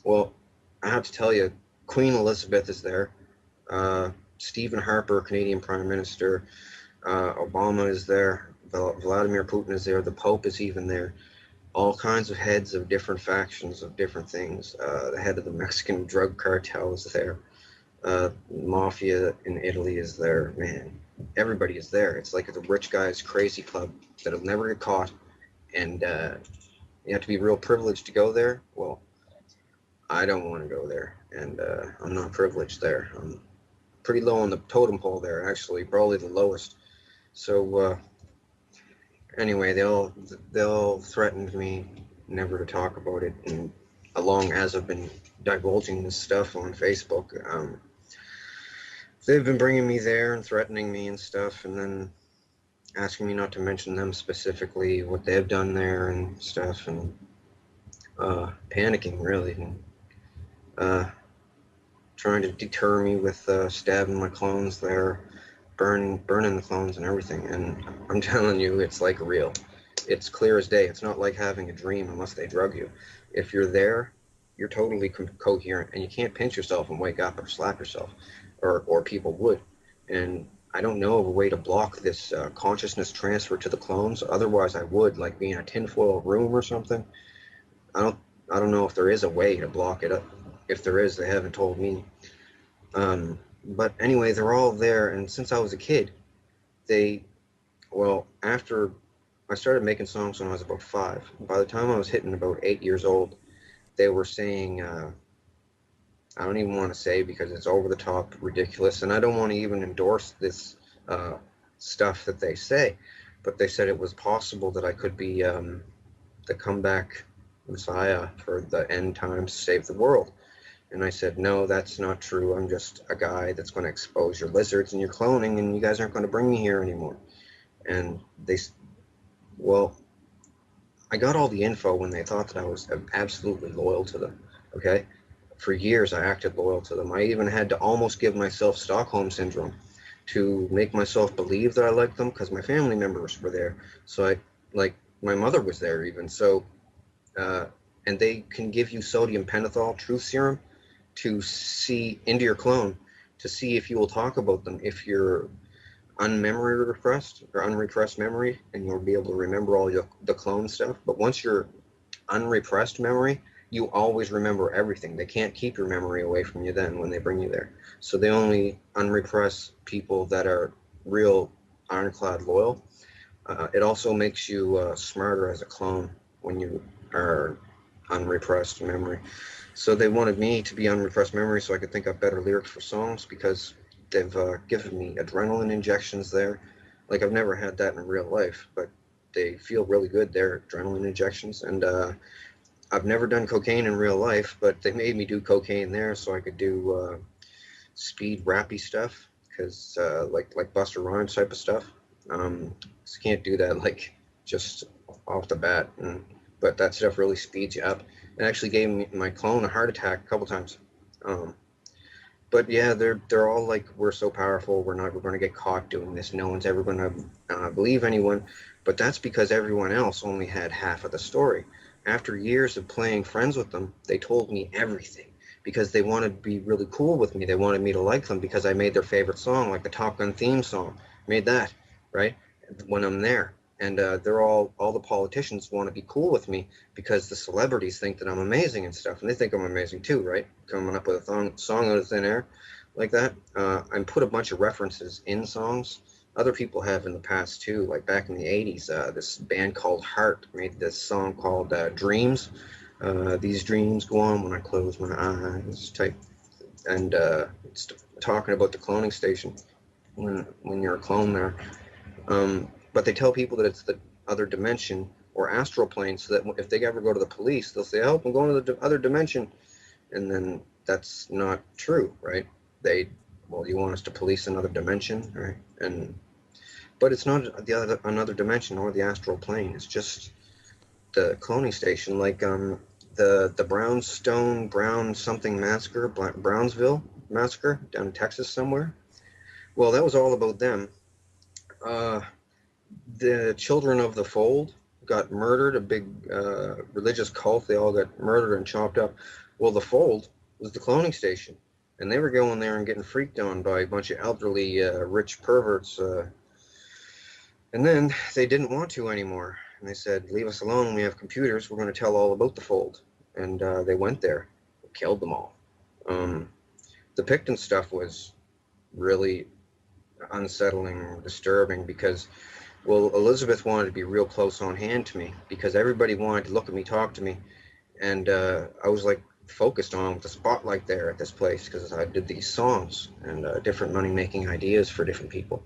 well, I have to tell you, Queen Elizabeth is there. Stephen Harper, Canadian Prime Minister. Obama is there. Vladimir Putin is there. The Pope is even there. All kinds of heads of different factions of different things. The head of the Mexican drug cartel is there. Mafia in Italy is there. Man, everybody is there. It's like the rich guy's crazy club that'll never get caught. And you have to be real privileged to go there. Well, I don't want to go there, and I'm not privileged there. I'm pretty low on the totem pole there, actually, probably the lowest. So anyway, they'll threatened me never to talk about it, and along as I've been divulging this stuff on Facebook, they've been bringing me there and threatening me and stuff, and then asking me not to mention them specifically, what they've done there and stuff, and panicking really, and uh, trying to deter me with stabbing my clones there, burning the clones and everything. And I'm telling you, it's like real. It's clear as day. It's not like having a dream unless they drug you. If you're there, you're totally coherent, and you can't pinch yourself and wake up or slap yourself, or people would. And I don't know of a way to block this consciousness transfer to the clones. Otherwise, I would, like being in a tinfoil room or something. I don't. I don't know if there is a way to block it up. If there is, they haven't told me. But anyway, they're all there, and since I was a kid, they, well, after I started making songs when I was about 5, by the time I was hitting about 8 years old, they were saying, I don't even want to say because it's over the top ridiculous, and I don't want to even endorse this uh, stuff that they say, but they said it was possible that I could be the comeback messiah for the end times to save the world. And I said, no, that's not true. I'm just a guy that's going to expose your lizards and your cloning, and you guys aren't going to bring me here anymore. And they, well, I got all the info when they thought that I was absolutely loyal to them. Okay. For years, I acted loyal to them. I even had to almost give myself Stockholm syndrome to make myself believe that I liked them because my family members were there. So like, my mother was there even. So, uh, and they can give you sodium pentothal truth serum to see into your clone to see if you will talk about them if you're unmemory repressed or unrepressed memory, and you'll be able to remember all the clone stuff. But once you're unrepressed memory, you always remember everything. They can't keep your memory away from you then when they bring you there. So they only unrepress people that are real ironclad loyal. It also makes you smarter as a clone when you are unrepressed memory. So they wanted me to be unrepressed memory so I could think up better lyrics for songs because they've given me adrenaline injections there. Like I've never had that in real life, but they feel really good. They're adrenaline injections, and I've never done cocaine in real life, but they made me do cocaine there so I could do speed rappy stuff because like Buster Rhymes type of stuff. So can't do that like just off the bat, but that stuff really speeds you up. It actually gave my clone a heart attack a couple times. Um, but yeah, they're all like, we're so powerful. We're going to get caught doing this. No one's ever going to believe anyone. But that's because everyone else only had half of the story. After years of playing friends with them, they told me everything because they wanted to be really cool with me. They wanted me to like them because I made their favorite song, like the Top Gun theme song. Made that, right? When I'm there. and they're all the politicians want to be cool with me because the celebrities think that I'm amazing and stuff, and they think I'm amazing too, right? Coming up with a song out of thin air like that, and put a bunch of references in songs. Other people have in the past too, like back in the '80s. This band called Heart made this song called Dreams. These dreams go on when I close my eyes, type, and it's talking about the cloning station when you're a clone there. But they tell people that it's the other dimension or astral plane, so that if they ever go to the police, they'll say, "Oh, I'm going to the other dimension," and then that's not true, right? They, well, you want us to police another dimension, right? And but it's not the other another dimension or the astral plane. It's just the cloning station, like the Brown something massacre, Brownsville massacre down in Texas somewhere. Well, that was all about them. Uh, the Children of the Fold got murdered, a big religious cult. They all got murdered and chopped up. Well, the Fold was the cloning station, and they were going there and getting freaked on by a bunch of elderly, rich perverts. And then they didn't want to anymore, and they said, "Leave us alone. We have computers. We're going to tell all about the Fold." And they went there, killed them all. The Picton stuff was really unsettling, disturbing, because, well, Elizabeth wanted to be real close on hand to me because everybody wanted to look at me, talk to me, and I was like focused on with the spotlight there at this place because I did these songs and different money-making ideas for different people.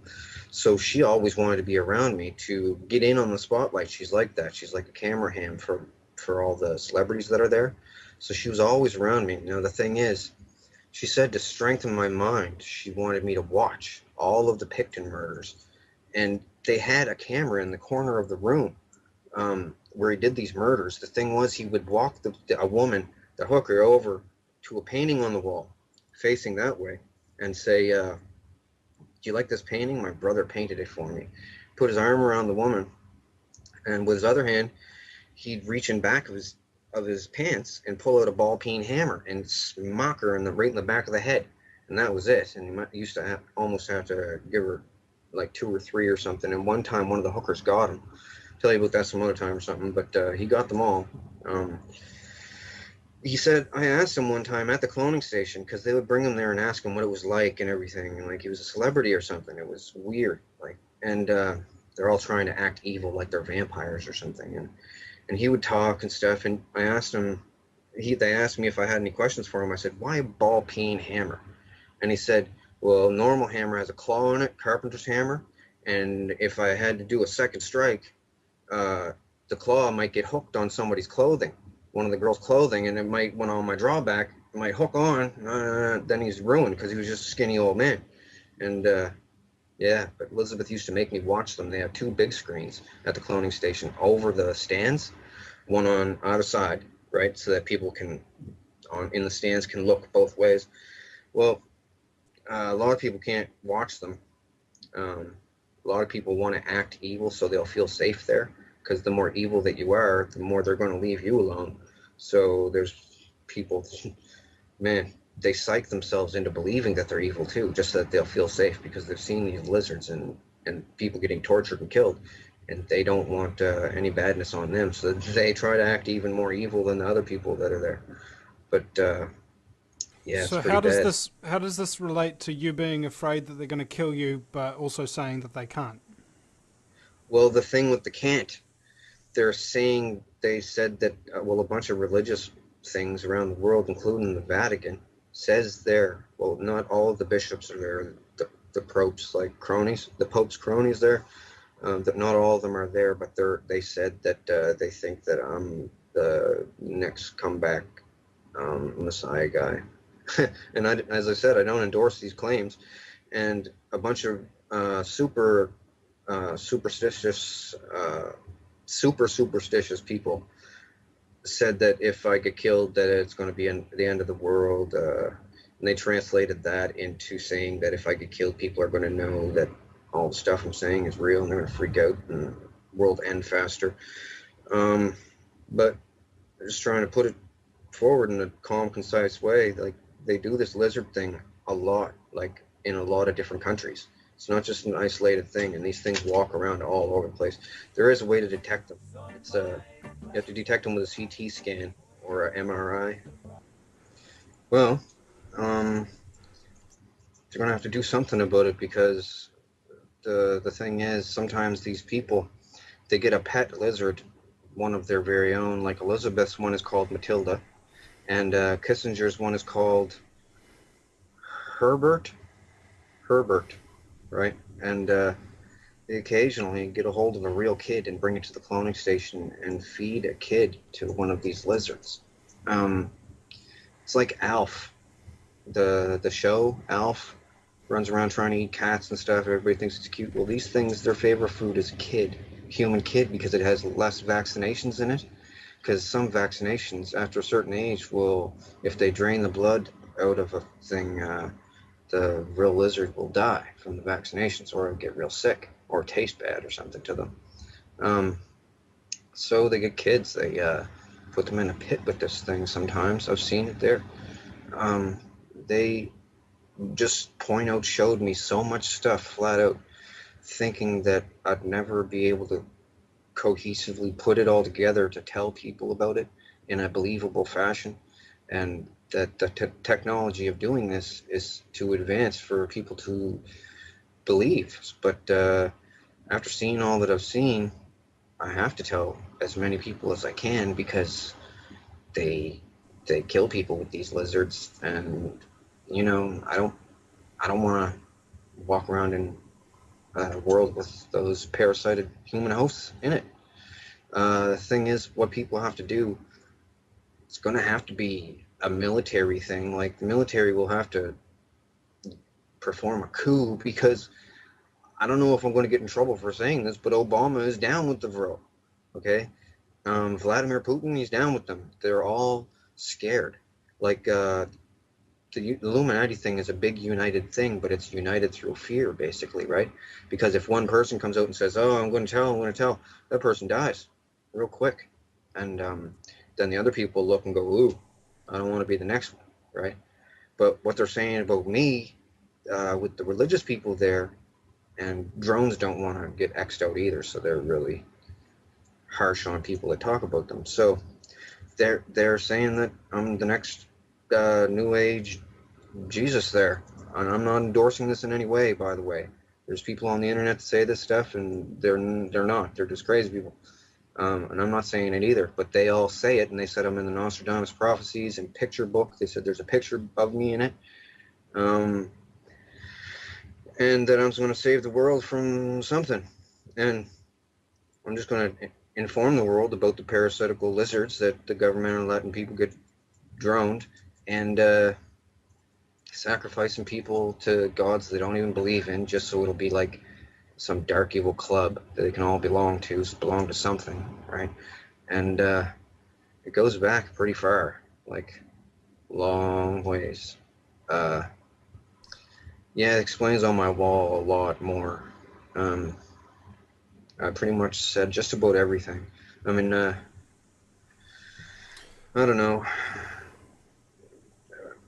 So she always wanted to be around me to get in on the spotlight. She's like that. She's like a camera ham for all the celebrities that are there. So she was always around me. Now the thing is, she said to strengthen my mind, she wanted me to watch all of the Picton murders. And they had a camera in the corner of the room where he did these murders. The thing was, he would walk a woman, the hooker, over to a painting on the wall facing that way and say, "Do you like this painting? My brother painted it for me." Put his arm around the woman, and with his other hand, he'd reach in back of his pants and pull out a ball peen hammer and smack her right in the back of the head, and that was it. And he used to almost have to give her like 2 or 3 or something. And one time, one of the hookers got him. I'll tell you about that some other time or something. But he got them all. He said, I asked him one time at the cloning station, because they would bring him there and ask him what it was like and everything, and like he was a celebrity or something. It was weird, like, and they're all trying to act evil, like they're vampires or something. And he would talk and stuff. And I asked him, they asked me if I had any questions for him. I said, "Why a ball peen hammer?" And he said, "Well, normal hammer has a claw in it, carpenter's hammer, and if I had to do a second strike, the claw might get hooked on somebody's clothing, one of the girls' clothing, and it might, when on my drawback, it might hook on, then he's ruined," because he was just a skinny old man. And yeah, but Elizabeth used to make me watch them. They have 2 big screens at the cloning station over the stands, one on either side, right, so that people can, in the stands, can look both ways. Well, a lot of people can't watch them. A lot of people want to act evil so they'll feel safe there, because the more evil that you are, the more they're going to leave you alone. So there's people, man, they psych themselves into believing that they're evil too, just so that they'll feel safe, because they've seen these lizards and people getting tortured and killed, and they don't want any badness on them, so they try to act even more evil than the other people that are there. But yeah, it's So pretty bad. how does this relate to you being afraid that they're going to kill you, but also saying that they can't? Well, the thing with the can't, they said that, well, a bunch of religious things around the world, including the Vatican, says there, well, not all of the bishops are there, the popes, like cronies, the pope's cronies there, that not all of them are there, but they said that they think that I'm the next comeback Messiah guy. And as I said, I don't endorse these claims. And a bunch of superstitious, super superstitious people said that if I get killed, that it's going to be the end of the world. And they translated that into saying that if I get killed, people are going to know that all the stuff I'm saying is real, and they're going to freak out and world end faster. But just trying to put it forward in a calm, concise way. Like, they do this lizard thing a lot, like in a lot of different countries. It's not just an isolated thing, and these things walk around all over the place. There is a way to detect them. It's you have to detect them with a CT scan or a MRI. Well, they're gonna have to do something about it, because the thing is, sometimes these people, they get a pet lizard, one of their very own. Like Elizabeth's one is called Matilda, and Kissinger's one is called Herbert. Herbert, right? And they occasionally get a hold of a real kid and bring it to the cloning station and feed a kid to one of these lizards. Um, it's like Alf, the show Alf, runs around trying to eat cats and stuff. Everybody thinks it's cute. Well, these things, their favorite food is human kid, because it has less vaccinations in it. Because some vaccinations, after a certain age, will, if they drain the blood out of a thing, the real lizard will die from the vaccinations, or get real sick, or taste bad or something to them. Um, so they get kids. They put them in a pit with this thing sometimes. I've seen it there. They just showed me so much stuff flat out, thinking that I'd never be able to cohesively put it all together to tell people about it in a believable fashion, and that the technology of doing this is to advance for people to believe. But after seeing all that I've seen, I have to tell as many people as I can, because they kill people with these lizards, and I don't want to walk around in a world with those parasited human hosts in it. The thing is, what people have to do, it's going to have to be a military thing. Like, the military will have to perform a coup, because I don't know if I'm going to get in trouble for saying this, but Obama is down with the Vril. Okay? Vladimir Putin, he's down with them. They're all scared. Like, the Illuminati thing is a big united thing, but it's united through fear, basically, right? Because if one person comes out and says, "Oh, I'm going to tell," that person dies real quick, and then the other people look and go, "Ooh, I don't want to be the next one," right? But what they're saying about me, with the religious people there, and drones don't want to get X'd out either, so they're really harsh on people that talk about them. So they're saying that I'm the next New Age Jesus there. And I'm not endorsing this in any way, by the way. There's people on the internet that say this stuff, and they're not. They're just crazy people. And I'm not saying it either, but they all say it, and they said I'm in the Nostradamus prophecies and picture book. They said there's a picture of me in it, and that I'm going to save the world from something. And I'm just going to inform the world about the parasitical lizards that the government are letting people get droned, and sacrificing people to gods they don't even believe in, just so it'll be like some dark evil club that they can all belong to something, right? And it goes back pretty far, like long ways. Yeah, it explains on my wall a lot more. I pretty much said just about everything. I mean, I don't know.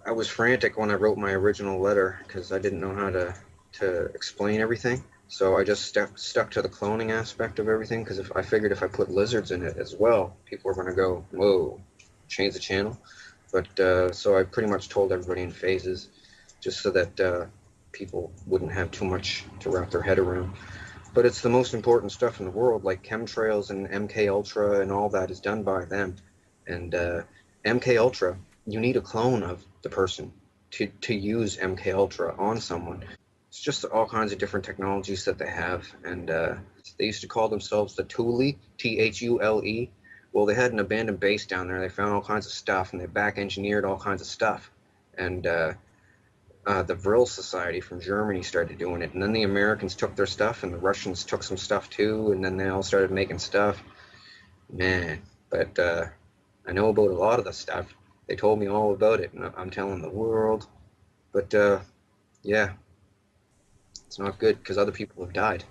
I was frantic when I wrote my original letter, because I didn't know how to explain everything. So I just stuck to the cloning aspect of everything, because I figured if I put lizards in it as well, people were going to go, whoa, change the channel. But so I pretty much told everybody in phases, just so that people wouldn't have too much to wrap their head around. But it's the most important stuff in the world, like chemtrails and MK Ultra and all that is done by them. And MK Ultra, you need a clone of the person to use MK Ultra on someone. It's just all kinds of different technologies that they have, and they used to call themselves the Thule, Thule. Well, they had an abandoned base down there. They found all kinds of stuff, and they back engineered all kinds of stuff. And the Vril Society from Germany started doing it, and then the Americans took their stuff, and the Russians took some stuff too, and then they all started making stuff. Man, but I know about a lot of the stuff. They told me all about it, and I'm telling the world. But yeah, it's not good, because other people have died.